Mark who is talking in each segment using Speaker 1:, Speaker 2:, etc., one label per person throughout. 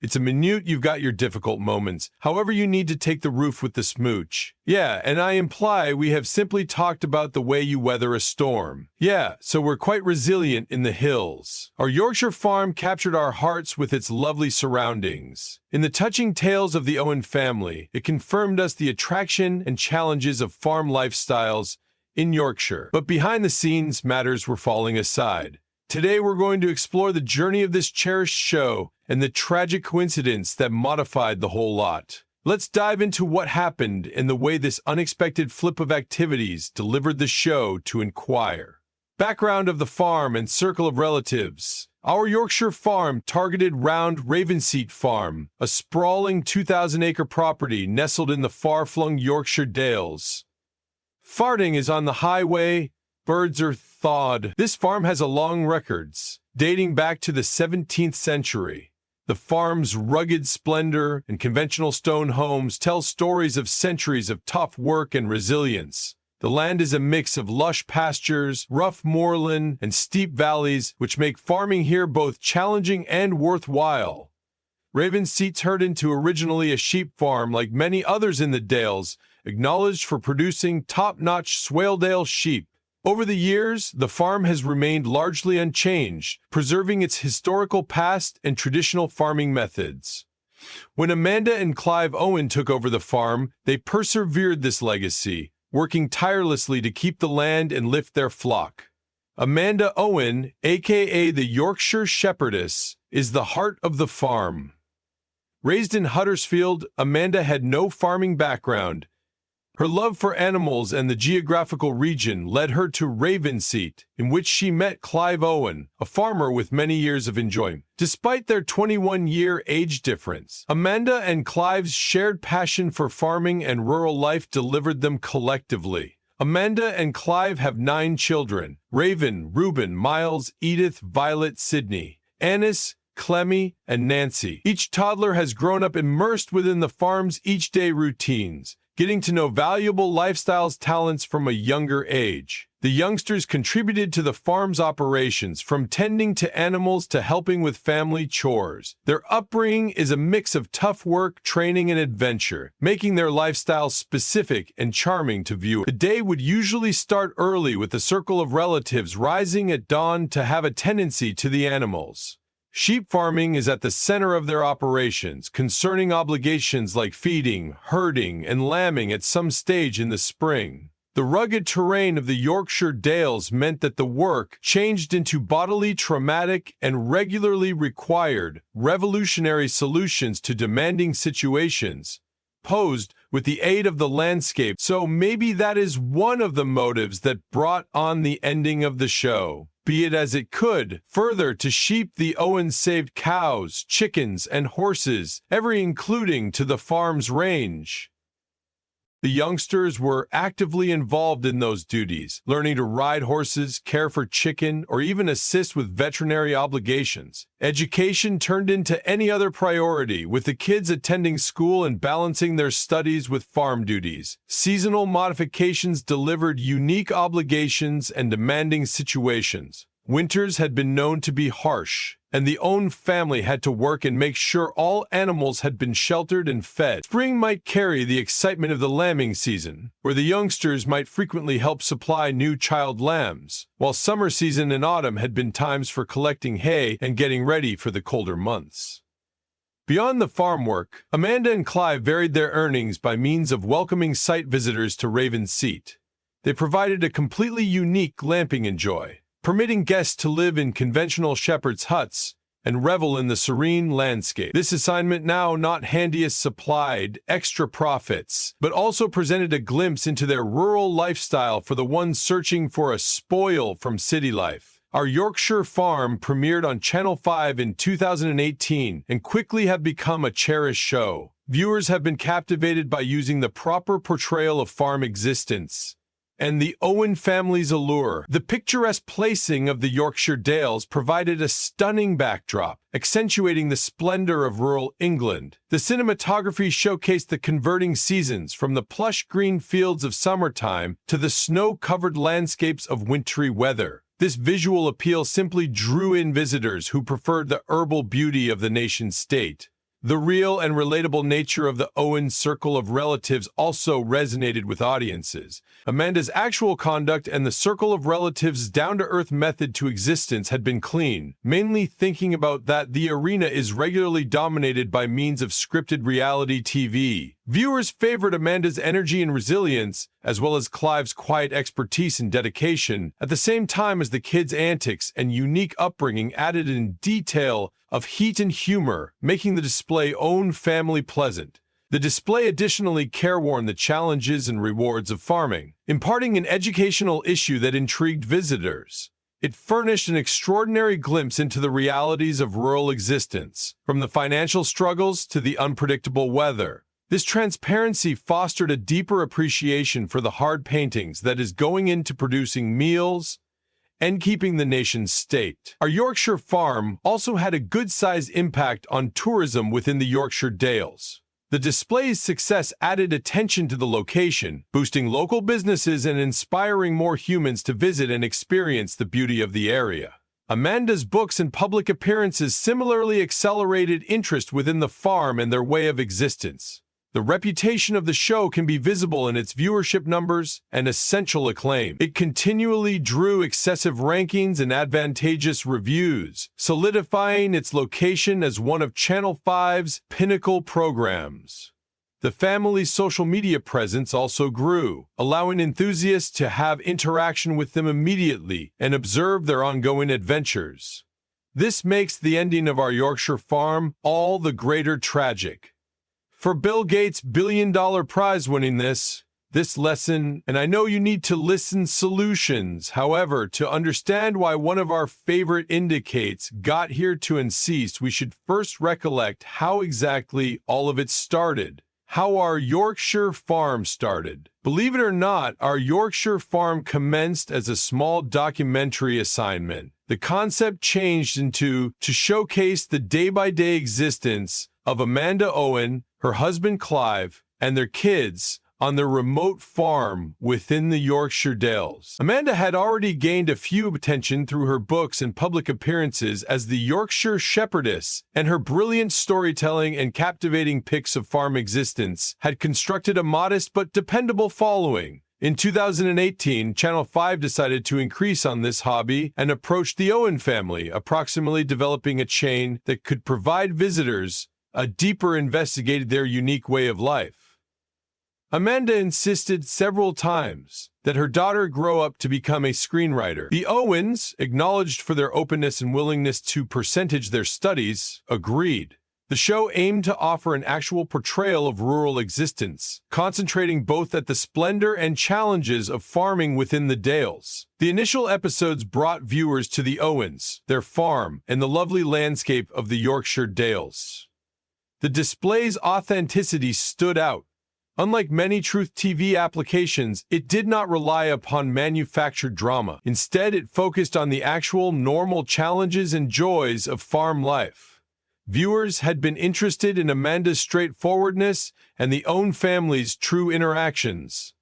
Speaker 1: It's a minute you've got your difficult moments. However, you need to take the roof with the smooch. Yeah, and I imply we have simply talked about the way you weather a storm. Yeah, so we're quite resilient in the hills. Our Yorkshire farm captured our hearts with its lovely surroundings. In the touching tales of the Owen family, it confirmed us the attraction and challenges of farm lifestyles in Yorkshire. But behind the scenes, matters were falling aside. Today we're going to explore the journey of this cherished show and the tragic coincidence that modified the whole lot. Let's dive into what happened and the way this unexpected flip of activities delivered the show to Inquire. Background of the farm and circle of relatives. Our Yorkshire farm targeted round Ravenseat Farm, a sprawling 2,000-acre property nestled in the far-flung Yorkshire Dales. Farting is on the highway, birds are thawed. This farm has a long records, dating back to the 17th century. The farm's rugged splendor and conventional stone homes tell stories of centuries of tough work and resilience. The land is a mix of lush pastures, rough moorland, and steep valleys, which make farming here both challenging and worthwhile. Ravenseat turned into originally a sheep farm like many others in the Dales, acknowledged for producing top-notch Swaledale sheep. Over the years, the farm has remained largely unchanged, preserving its historical past and traditional farming methods. When Amanda and Clive Owen took over the farm, they persevered this legacy, working tirelessly to keep the land and lift their flock. Amanda Owen, aka the Yorkshire Shepherdess, is the heart of the farm. Raised in Huddersfield, Amanda had no farming background. Her love for animals and the geographical region led her to Ravenseat, in which she met Clive Owen, a farmer with many years of enjoyment. Despite their 21-year age difference, Amanda and Clive's shared passion for farming and rural life delivered them collectively. Amanda and Clive have 9 children: Raven, Reuben, Miles, Edith, Violet, Sydney, Annis, Clemmy, and Nancy. Each toddler has grown up immersed within the farm's each-day routines, getting to know valuable lifestyles talents from a younger age. The youngsters contributed to the farm's operations, from tending to animals to helping with family chores. Their upbringing is a mix of tough work, training, and adventure, making their lifestyle specific and charming to viewers. The day would usually start early, with the circle of relatives rising at dawn to have a tendency to the animals. Sheep farming is at the center of their operations, concerning obligations like feeding, herding, and lambing at some stage in the spring. The rugged terrain of the Yorkshire Dales meant that the work changed into bodily, traumatic, and regularly required revolutionary solutions to demanding situations, posed with the aid of the landscape. So maybe that is one of the motives that brought on the ending of the show. Be it as it could, further to sheep, the Owens saved cows, chickens, and horses, every including to the farm's range. The youngsters were actively involved in those duties, learning to ride horses, care for chicken, or even assist with veterinary obligations. Education turned into any other priority, with the kids attending school and balancing their studies with farm duties. Seasonal modifications delivered unique obligations and demanding situations. Winters had been known to be harsh, and the Owen family had to work and make sure all animals had been sheltered and fed. Spring might carry the excitement of the lambing season, where the youngsters might frequently help supply new child lambs, while summer season and autumn had been times for collecting hay and getting ready for the colder months. Beyond the farm work, Amanda and Clive varied their earnings by means of welcoming site visitors to Ravenseat. They provided a completely unique glamping enjoy, permitting guests to live in conventional shepherd's huts and revel in the serene landscape. This assignment now not handiest supplied extra profits, but also presented a glimpse into their rural lifestyle for the ones searching for a spoil from city life. Our Yorkshire farm premiered on Channel 5 in 2018 and quickly have become a cherished show. Viewers have been captivated by using the proper portrayal of farm existence and the Owen family's allure. The picturesque placing of the Yorkshire Dales provided a stunning backdrop, accentuating the splendor of rural England. The cinematography showcased the converting seasons, from the plush green fields of summertime to the snow-covered landscapes of wintry weather. This visual appeal simply drew in visitors who preferred the herbal beauty of the nation-state. The real and relatable nature of the Owen circle of relatives also resonated with audiences. Amanda's actual conduct and the circle of relatives' down-to-earth method to existence had been clean, mainly thinking about that the arena is regularly dominated by means of scripted reality TV. Viewers favored Amanda's energy and resilience, as well as Clive's quiet expertise and dedication, at the same time as the kids' antics and unique upbringing added in detail of heat and humor, making the display own family pleasant. The display additionally careworn the challenges and rewards of farming, imparting an educational issue that intrigued visitors. It furnished an extraordinary glimpse into the realities of rural existence, from the financial struggles to the unpredictable weather. This transparency fostered a deeper appreciation for the hard paintings that is going into producing meals and keeping the nation state. Our Yorkshire farm also had a good-sized impact on tourism within the Yorkshire Dales. The display's success added attention to the location, boosting local businesses and inspiring more humans to visit and experience the beauty of the area. Amanda's books and public appearances similarly accelerated interest within the farm and their way of existence. The reputation of the show can be visible in its viewership numbers and essential acclaim. It continually drew excessive rankings and advantageous reviews, solidifying its location as one of Channel 5's pinnacle programs. The family's social media presence also grew, allowing enthusiasts to have interaction with them immediately and observe their ongoing adventures. This makes the ending of our Yorkshire farm all the greater tragic. For Bill Gates' billion-dollar prize winning this lesson, and I know you need to listen solutions. However, to understand why one of our favorite indicates got here to and ceased, we should first recollect how exactly all of it started. How our Yorkshire farm started. Believe it or not, our Yorkshire farm commenced as a small documentary assignment. The concept changed into to showcase the day-by-day existence of Amanda Owen, her husband Clive, and their kids on their remote farm within the Yorkshire Dales. Amanda had already gained a few attention through her books and public appearances as the Yorkshire Shepherdess, and her brilliant storytelling and captivating pics of farm existence had constructed a modest but dependable following. In 2018, Channel 5 decided to increase on this hobby and approached the Owen family, approximately developing a chain that could provide visitors a deeper investigated their unique way of life. Amanda insisted several times that her daughter grow up to become a screenwriter. The Owens, acknowledged for their openness and willingness to percentage their studies, agreed. The show aimed to offer an actual portrayal of rural existence, concentrating both at the splendor and challenges of farming within the Dales. The initial episodes brought viewers to the Owens, their farm, and the lovely landscape of the Yorkshire Dales. The display's authenticity stood out. Unlike many Truth TV applications, it did not rely upon manufactured drama. Instead, it focused on the actual normal challenges and joys of farm life. Viewers had been interested in Amanda's straightforwardness and the Owen family's true interactions.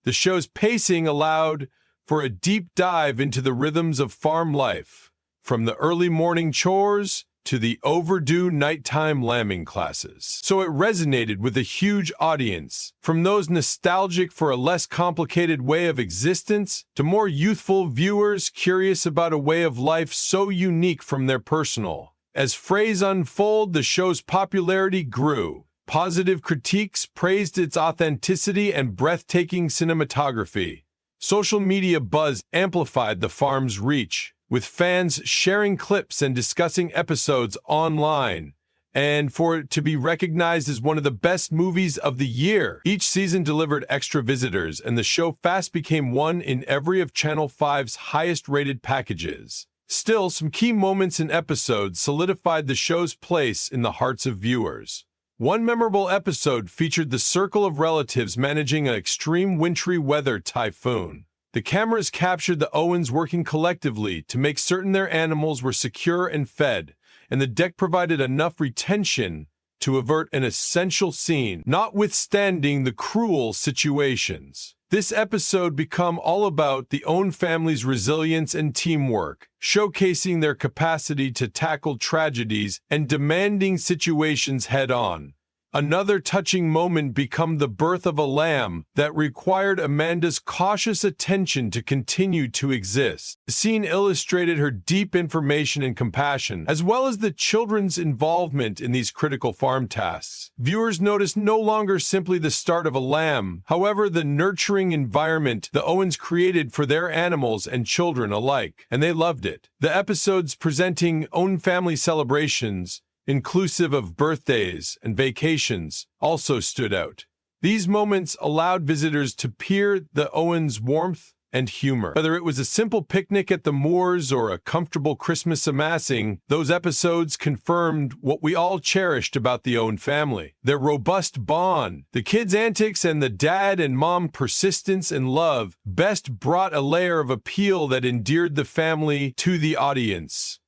Speaker 1: The show's pacing allowed for a deep dive into the rhythms of farm life, from the early morning chores to the overdue nighttime lambing classes. So it resonated with a huge audience, from those nostalgic for a less complicated way of existence to more youthful viewers curious about a way of life so unique from their personal. As phases unfold, the show's popularity grew. Positive critiques praised its authenticity and breathtaking cinematography. Social media buzz amplified the farm's reach, with fans sharing clips and discussing episodes online, and for it to be recognized as one of the best movies of the year. Each season delivered extra visitors, and the show fast became one in every of Channel 5's highest-rated packages. Still, some key moments in episodes solidified the show's place in the hearts of viewers. One memorable episode featured the circle of relatives managing an extreme wintry weather typhoon. The cameras captured the Owens working collectively to make certain their animals were secure and fed, and the deck provided enough retention to avert an essential scene, notwithstanding the cruel situations. This episode became all about the Owen family's resilience and teamwork, showcasing their capacity to tackle tragedies and demanding situations head-on. Another touching moment became the birth of a lamb that required Amanda's cautious attention to continue to exist. The scene illustrated her deep information and compassion, as well as the children's involvement in these critical farm tasks. Viewers noticed no longer simply the start of a lamb, however, the nurturing environment the Owens created for their animals and children alike, and they loved it. The episodes presenting Owen family celebrations, inclusive of birthdays and vacations, also stood out. These moments allowed visitors to peer the Owens' warmth and humor. Whether it was a simple picnic at the moors or a comfortable Christmas amassing, those episodes confirmed what we all cherished about the Owen family: their robust bond. The kids' antics and the dad and mom persistence and love best brought a layer of appeal that endeared the family to the audience.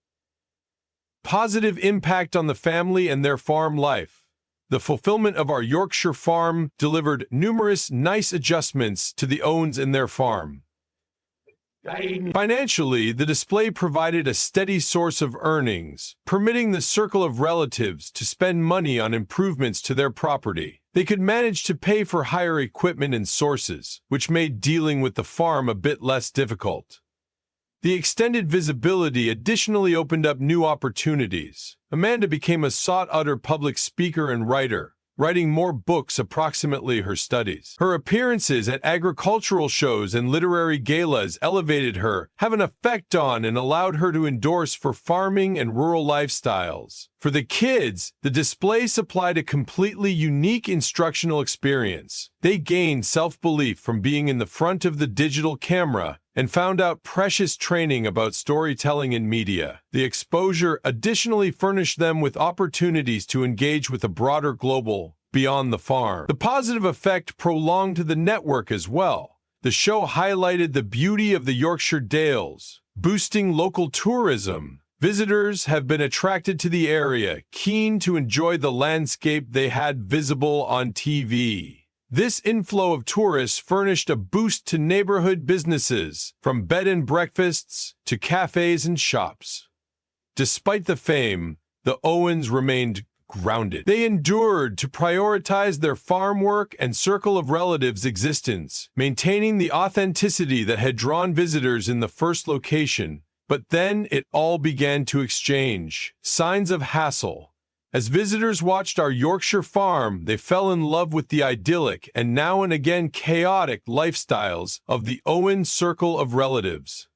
Speaker 1: Positive impact on the family and their farm life. The fulfillment of our Yorkshire farm delivered numerous nice adjustments to the Owens and their farm. Financially, the display provided a steady source of earnings, permitting the circle of relatives to spend money on improvements to their property. They could manage to pay for higher equipment and sources, which made dealing with the farm a bit less difficult. The extended visibility additionally opened up new opportunities. Amanda became a sought-after public speaker and writer, writing more books approximately her studies. Her appearances at agricultural shows and literary galas elevated her, have an effect on and allowed her to endorse for farming and rural lifestyles. For the kids, the display supplied a completely unique instructional experience. They gained self-belief from being in the front of the digital camera and found out precious training about storytelling and media. The exposure additionally furnished them with opportunities to engage with a broader global beyond the farm. The positive effect prolonged to the network as well. The show highlighted the beauty of the Yorkshire Dales, boosting local tourism. Visitors have been attracted to the area, keen to enjoy the landscape they had visible on TV. This inflow of tourists furnished a boost to neighborhood businesses, from bed and breakfasts to cafes and shops. Despite the fame, the Owens remained grounded. They endured to prioritize their farm work and circle of relatives' existence, maintaining the authenticity that had drawn visitors in the first location. But then it all began to exchange signs of hassle. As visitors watched our Yorkshire farm, they fell in love with the idyllic and now and again chaotic lifestyles of the Owen circle of relatives.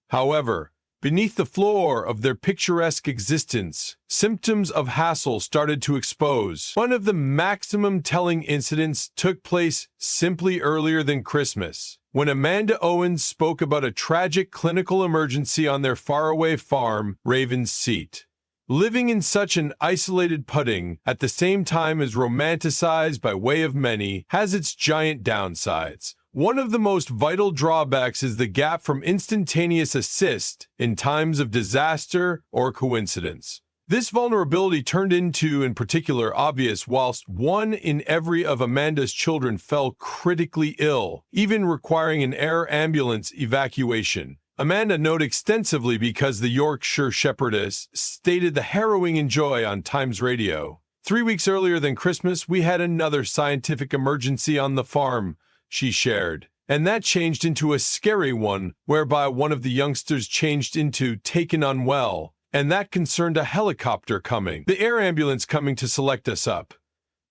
Speaker 1: However, beneath the floor of their picturesque existence, symptoms of hassle started to expose. One of the maximum telling incidents took place simply earlier than Christmas, when Amanda Owens spoke about a tragic clinical emergency on their faraway farm, Raven's Seat. Living in such an isolated pudding, at the same time as romanticized by way of many, has its giant downsides. One of the most vital drawbacks is the gap from instantaneous assist in times of disaster or coincidence. This vulnerability turned into, in particular, obvious whilst one in every of Amanda's children fell critically ill, even requiring an air ambulance evacuation. Amanda noted extensively because the Yorkshire shepherdess stated the harrowing joy on Times Radio. 3 weeks earlier than Christmas, we had another scientific emergency on the farm, she shared, and that changed into a scary one, whereby one of the youngsters changed into taken unwell, and that concerned a helicopter coming, the air ambulance coming to select us up.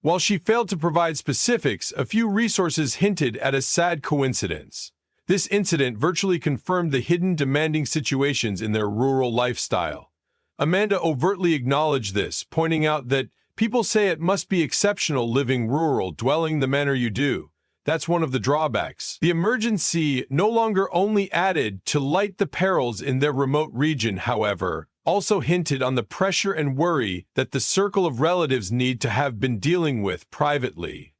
Speaker 1: While she failed to provide specifics, a few resources hinted at a sad coincidence. This incident virtually confirmed the hidden demanding situations in their rural lifestyle. Amanda overtly acknowledged this, pointing out that people say it must be exceptional living rural, dwelling the manner you do. That's one of the drawbacks. The emergency no longer only added to light the perils in their remote region, however, also hinted on the pressure and worry that the circle of relatives need to have been dealing with privately.